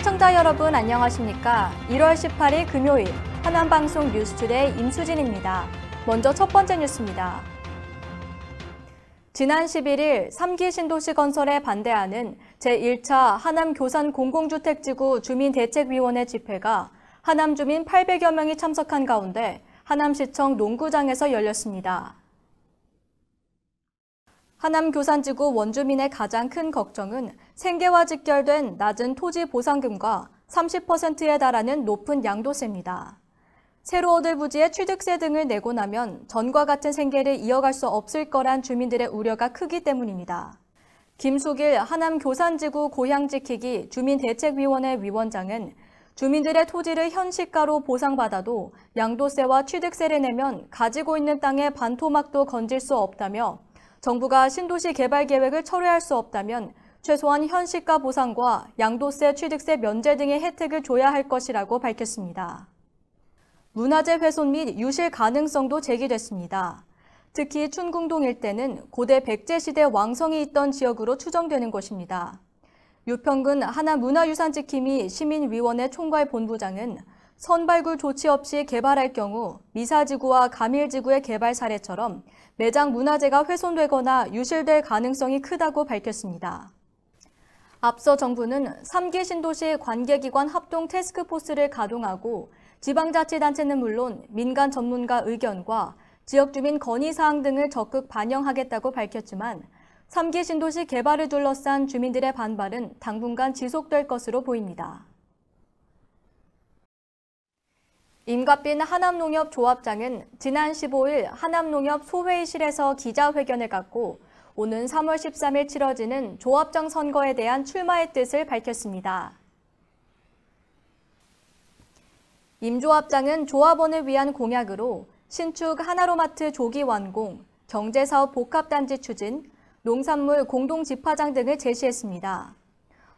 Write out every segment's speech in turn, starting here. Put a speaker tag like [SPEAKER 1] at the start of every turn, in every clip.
[SPEAKER 1] 시청자 여러분 안녕하십니까? 1월 18일 금요일 하남방송 뉴스투데이 임수진입니다. 먼저 첫 번째 뉴스입니다. 지난 11일 3기 신도시 건설에 반대하는 제1차 하남 교산 공공주택지구 주민대책위원회 집회가 하남 주민 800여 명이 참석한 가운데 하남시청 농구장에서 열렸습니다. 하남 교산지구 원주민의 가장 큰 걱정은 생계와 직결된 낮은 토지 보상금과 30%에 달하는 높은 양도세입니다. 새로 얻을 부지에 취득세 등을 내고 나면 전과 같은 생계를 이어갈 수 없을 거란 주민들의 우려가 크기 때문입니다. 김숙일 하남 교산지구 고향지키기 주민대책위원회 위원장은 주민들의 토지를 현시가로 보상받아도 양도세와 취득세를 내면 가지고 있는 땅에 반토막도 건질 수 없다며 정부가 신도시 개발 계획을 철회할 수 없다면 최소한 현시가 보상과 양도세, 취득세 면제 등의 혜택을 줘야 할 것이라고 밝혔습니다. 문화재 훼손 및 유실 가능성도 제기됐습니다. 특히 춘궁동 일대는 고대 백제시대 왕성이 있던 지역으로 추정되는 곳입니다. 유평군 하남문화유산지킴이 시민위원회 총괄 본부장은 선발굴 조치 없이 개발할 경우 미사지구와 가밀지구의 개발 사례처럼 매장 문화재가 훼손되거나 유실될 가능성이 크다고 밝혔습니다. 앞서 정부는 3기 신도시 관계기관 합동 태스크포스를 가동하고 지방자치단체는 물론 민간 전문가 의견과 지역주민 건의사항 등을 적극 반영하겠다고 밝혔지만 3기 신도시 개발을 둘러싼 주민들의 반발은 당분간 지속될 것으로 보입니다. 임갑빈 하남농협조합장은 지난 15일 하남농협 소회의실에서 기자회견을 갖고 오는 3월 13일 치러지는 조합장 선거에 대한 출마의 뜻을 밝혔습니다. 임 조합장은 조합원을 위한 공약으로 신축 하나로마트 조기 완공, 경제사업 복합단지 추진, 농산물 공동집화장 등을 제시했습니다.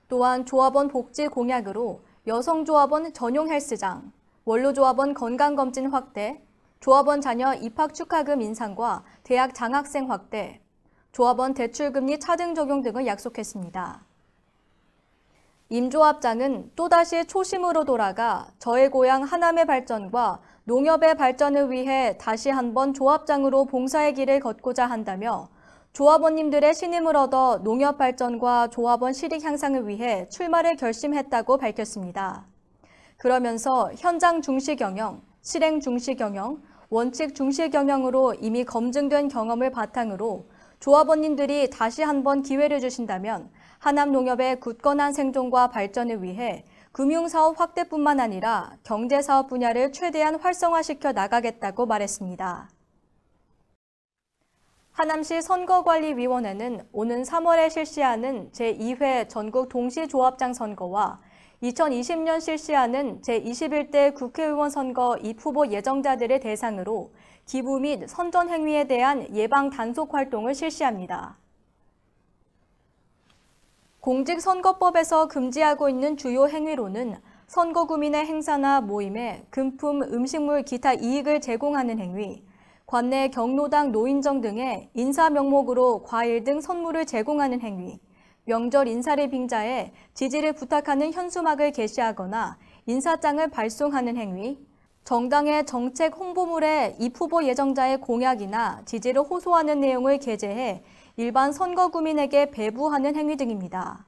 [SPEAKER 1] 또한 조합원 복지 공약으로 여성조합원 전용 헬스장, 원로조합원 건강검진 확대, 조합원 자녀 입학 축하금 인상과 대학 장학생 확대, 조합원 대출금리 차등 적용 등을 약속했습니다. 임 조합장은 또다시 초심으로 돌아가 저의 고향 하남의 발전과 농협의 발전을 위해 다시 한번 조합장으로 봉사의 길을 걷고자 한다며 조합원님들의 신임을 얻어 농협 발전과 조합원 실익 향상을 위해 출마를 결심했다고 밝혔습니다. 그러면서 현장 중시 경영, 실행 중시 경영, 원칙 중시 경영으로 이미 검증된 경험을 바탕으로 조합원님들이 다시 한번 기회를 주신다면 하남농협의 굳건한 생존과 발전을 위해 금융사업 확대뿐만 아니라 경제사업 분야를 최대한 활성화시켜 나가겠다고 말했습니다. 하남시 선거관리위원회는 오는 3월에 실시하는 제2회 전국 동시조합장 선거와 2020년 실시하는 제21대 국회의원 선거 입후보 예정자들을 대상으로 기부 및 선전 행위에 대한 예방 단속 활동을 실시합니다. 공직선거법에서 금지하고 있는 주요 행위로는 선거구민의 행사나 모임에 금품, 음식물, 기타 이익을 제공하는 행위, 관내 경로당 노인정 등의 인사 명목으로 과일 등 선물을 제공하는 행위, 명절 인사를 빙자해 지지를 부탁하는 현수막을 게시하거나 인사장을 발송하는 행위, 정당의 정책 홍보물에 입후보 예정자의 공약이나 지지를 호소하는 내용을 게재해 일반 선거구민에게 배부하는 행위 등입니다.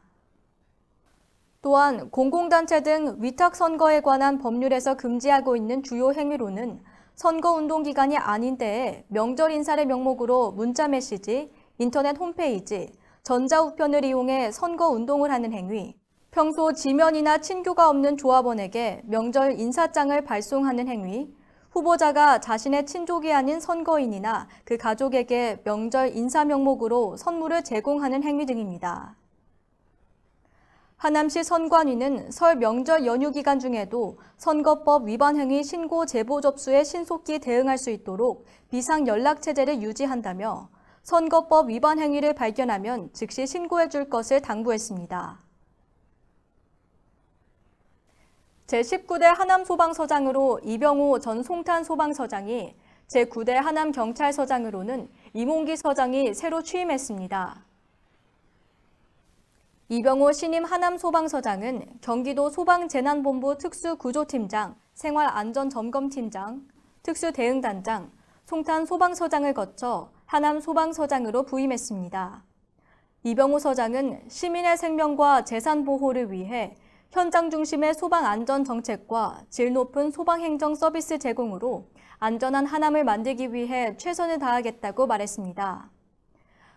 [SPEAKER 1] 또한 공공단체 등 위탁선거에 관한 법률에서 금지하고 있는 주요 행위로는 선거운동 기간이 아닌 때에 명절 인사를 명목으로 문자 메시지, 인터넷 홈페이지, 전자우편을 이용해 선거운동을 하는 행위, 평소 지면이나 친교가 없는 조합원에게 명절 인사장을 발송하는 행위, 후보자가 자신의 친족이 아닌 선거인이나 그 가족에게 명절 인사 명목으로 선물을 제공하는 행위 등입니다. 하남시 선관위는 설 명절 연휴 기간 중에도 선거법 위반 행위 신고 제보 접수에 신속히 대응할 수 있도록 비상연락체제를 유지한다며 선거법 위반 행위를 발견하면 즉시 신고해 줄 것을 당부했습니다. 제19대 하남소방서장으로 이병호 전 송탄소방서장이 제9대 하남경찰서장으로는 이몽기 서장이 새로 취임했습니다. 이병호 신임 하남소방서장은 경기도 소방재난본부 특수구조팀장, 생활안전점검팀장, 특수대응단장, 송탄소방서장을 거쳐 하남소방서장으로 부임했습니다. 이병호 서장은 시민의 생명과 재산 보호를 위해 현장 중심의 소방안전정책과 질 높은 소방행정 서비스 제공으로 안전한 하남을 만들기 위해 최선을 다하겠다고 말했습니다.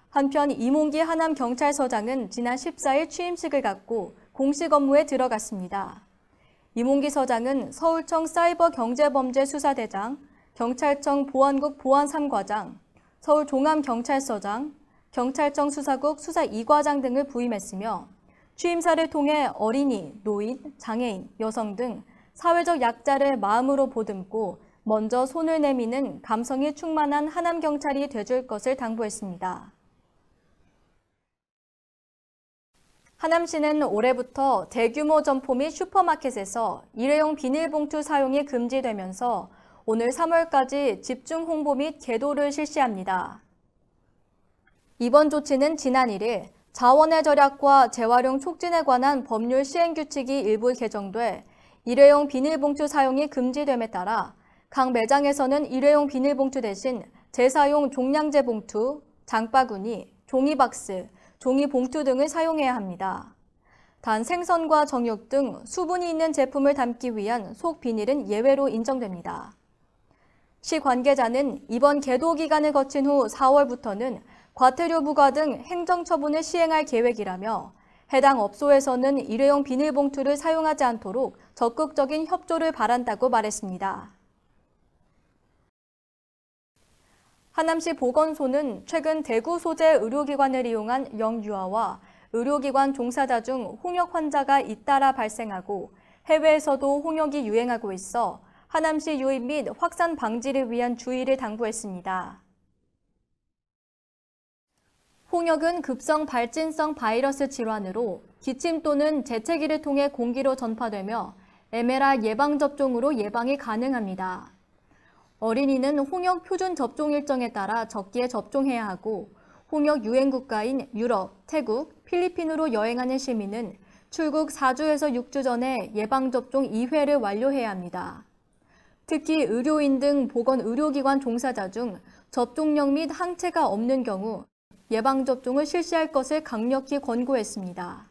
[SPEAKER 1] 한편 이몽기 하남경찰서장은 지난 14일 취임식을 갖고 공식 업무에 들어갔습니다. 이몽기 서장은 서울청 사이버경제범죄수사대장, 경찰청 보안국 보안3과장, 서울종암경찰서장, 경찰청 수사국 수사 2과장 등을 부임했으며 취임사를 통해 어린이, 노인, 장애인, 여성 등 사회적 약자를 마음으로 보듬고 먼저 손을 내미는 감성이 충만한 하남경찰이 돼줄 것을 당부했습니다. 하남시는 올해부터 대규모 점포 및 슈퍼마켓에서 일회용 비닐봉투 사용이 금지되면서 오늘 3월까지 집중 홍보 및 계도를 실시합니다. 이번 조치는 지난 1일 자원의 절약과 재활용 촉진에 관한 법률 시행규칙이 일부 개정돼 일회용 비닐봉투 사용이 금지됨에 따라 각 매장에서는 일회용 비닐봉투 대신 재사용 종량제 봉투, 장바구니, 종이박스, 종이봉투 등을 사용해야 합니다. 단 생선과 정육 등 수분이 있는 제품을 담기 위한 속 비닐은 예외로 인정됩니다. 시 관계자는 이번 계도 기간을 거친 후 4월부터는 과태료 부과 등 행정처분을 시행할 계획이라며 해당 업소에서는 일회용 비닐봉투를 사용하지 않도록 적극적인 협조를 바란다고 말했습니다. 하남시 보건소는 최근 대구 소재 의료기관을 이용한 영유아와 의료기관 종사자 중 홍역 환자가 잇따라 발생하고 해외에서도 홍역이 유행하고 있어 하남시 유입 및 확산 방지를 위한 주의를 당부했습니다. 홍역은 급성 발진성 바이러스 질환으로 기침 또는 재채기를 통해 공기로 전파되며 MLR 예방접종으로 예방이 가능합니다. 어린이는 홍역 표준 접종 일정에 따라 적기에 접종해야 하고 홍역 유행 국가인 유럽, 태국, 필리핀으로 여행하는 시민은 출국 4주에서 6주 전에 예방접종 2회를 완료해야 합니다. 특히 의료인 등 보건의료기관 종사자 중 접종력 및 항체가 없는 경우 예방접종을 실시할 것을 강력히 권고했습니다.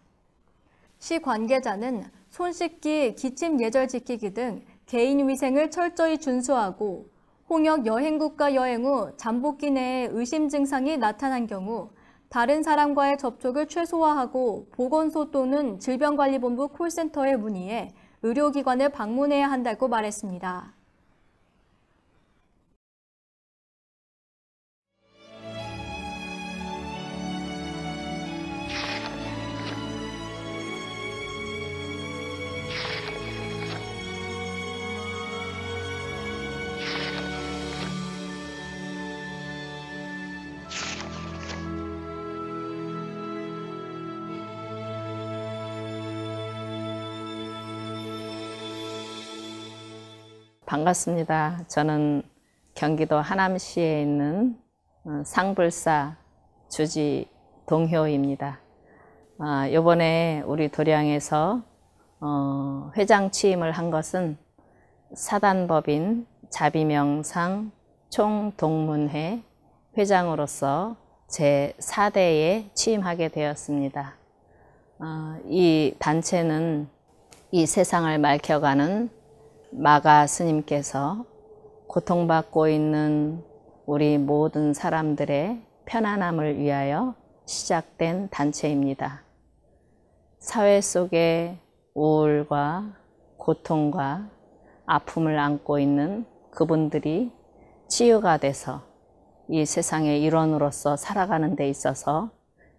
[SPEAKER 1] 시 관계자는 손 씻기, 기침 예절 지키기 등 개인 위생을 철저히 준수하고 홍역 여행국가 여행 후 잠복기 내에 의심 증상이 나타난 경우 다른 사람과의 접촉을 최소화하고 보건소 또는 질병관리본부 콜센터에 문의해 의료기관을 방문해야 한다고 말했습니다.
[SPEAKER 2] 반갑습니다. 저는 경기도 하남시에 있는 상불사 주지 동효입니다. 이번에 우리 도량에서 회장 취임을 한 것은 사단법인 자비명상 총동문회 회장으로서 제4대에 취임하게 되었습니다. 이 단체는 이 세상을 맑혀가는 마가 스님께서 고통받고 있는 우리 모든 사람들의 편안함을 위하여 시작된 단체입니다. 사회 속에 우울과 고통과 아픔을 안고 있는 그분들이 치유가 돼서 이 세상의 일원으로서 살아가는 데 있어서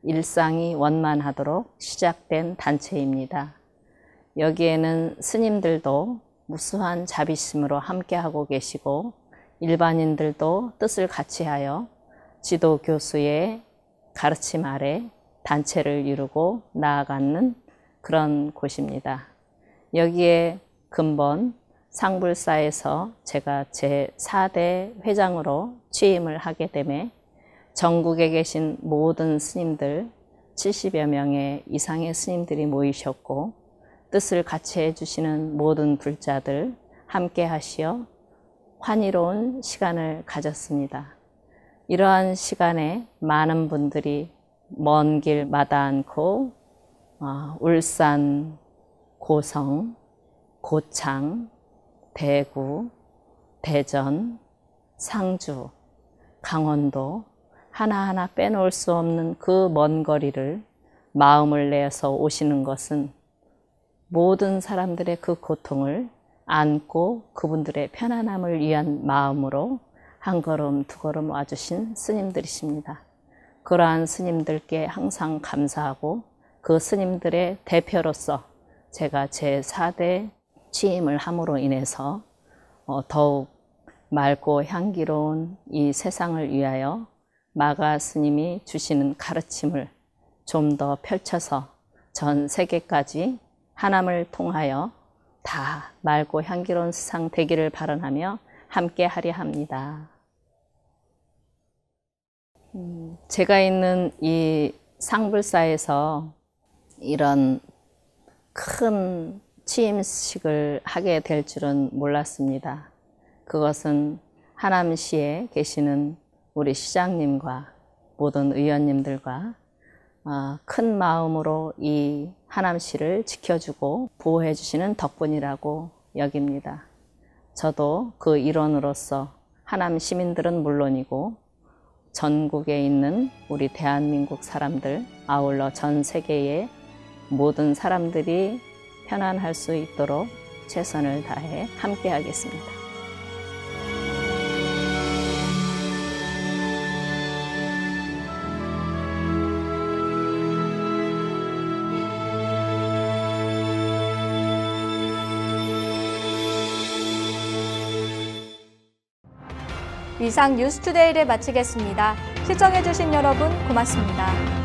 [SPEAKER 2] 일상이 원만하도록 시작된 단체입니다. 여기에는 스님들도 무수한 자비심으로 함께하고 계시고 일반인들도 뜻을 같이하여 지도 교수의 가르침 아래 단체를 이루고 나아가는 그런 곳입니다. 여기에 근본 상불사에서 제가 제4대 회장으로 취임을 하게 되매 전국에 계신 모든 스님들 70여 명의 이상의 스님들이 모이셨고 뜻을 같이 해주시는 모든 불자들 함께 하시어 환희로운 시간을 가졌습니다. 이러한 시간에 많은 분들이 먼 길 마다 않고 울산, 고성, 고창, 대구, 대전, 상주, 강원도 하나하나 빼놓을 수 없는 그 먼 거리를 마음을 내서 오시는 것은 모든 사람들의 그 고통을 안고 그분들의 편안함을 위한 마음으로 한 걸음 두 걸음 와주신 스님들이십니다. 그러한 스님들께 항상 감사하고 그 스님들의 대표로서 제가 제4대 취임을 함으로 인해서 더욱 맑고 향기로운 이 세상을 위하여 마가 스님이 주시는 가르침을 좀 더 펼쳐서 전 세계까지 하남을 통하여 다 맑고 향기로운 세상 되기를 바라며 함께 하려 합니다. 제가 있는 이 상불사에서 이런 큰 취임식을 하게 될 줄은 몰랐습니다. 그것은 하남시에 계시는 우리 시장님과 모든 의원님들과 큰 마음으로 이 하남시를 지켜주고 보호해 주시는 덕분이라고 여깁니다. 저도 그 일원으로서 하남 시민들은 물론이고 전국에 있는 우리 대한민국 사람들, 아울러 전 세계의 모든 사람들이 편안할 수 있도록 최선을 다해 함께 하겠습니다.
[SPEAKER 1] 이상 뉴스투데이를 마치겠습니다. 시청해주신 여러분 고맙습니다.